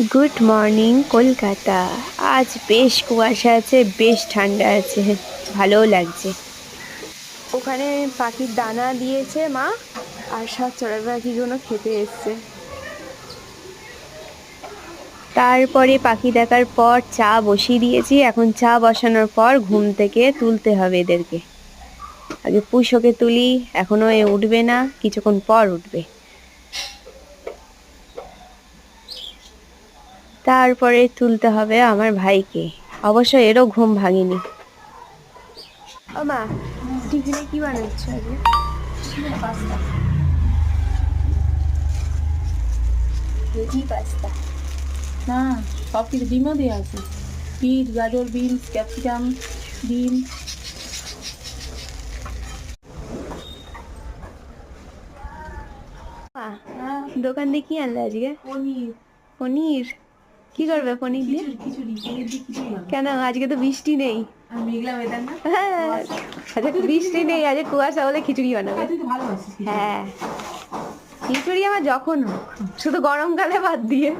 Good morning Kolkata. আজ বেশ কুয়াশা আছে, বেশ ঠান্ডা আছে, ভালোও লাগছে। ওখানে পাখির দানা দিয়েছে মা, আর সব চড়াই পাখিগুলো খেতে এসছে। তারপরে পাখি দেখার পর চা বসিয়ে দিয়েছি। এখন চা বসানোর পর ঘুম থেকে তুলতে হবে এদেরকে। আগে পুষোকে তুলি, এখনো এ উঠবে না, কিছুক্ষণ পর উঠবে। তারপরে তুলতে হবে আমার ভাইকে। অবশ্য এরও ঘুম ভাঙেনি। ও মা, টিফিনে কি বানাচ্ছ আজকে? পাস্তা, কি পাস্তা? না সব কিছু ডিমও দেওয়া আছে, বিট, গাজর, বিনস, ক্যাপসিকাম, ডিম। মা, হ্যাঁ, দোকান দিয়ে কি আনলে আজকে? পনির। পনির? কি করবে পনির দিয়ে? খিচুড়ি পনির দিয়ে খিচুড়ি বানাবো। কেন আজকে তো বৃষ্টি নেই? আর মেঘলা ওয়েদার না, হ্যাঁ, কুয়াশা। আজকে বৃষ্টি নেই, আজকে কুয়াশা বলে খিচুড়ি বানাবে। তুই তো ভালোবাসিস খিচুড়ি। হ্যাঁ, খিচুড়ি আমার যখন হোক, শুধু গরমকালে বাদ দিয়ে।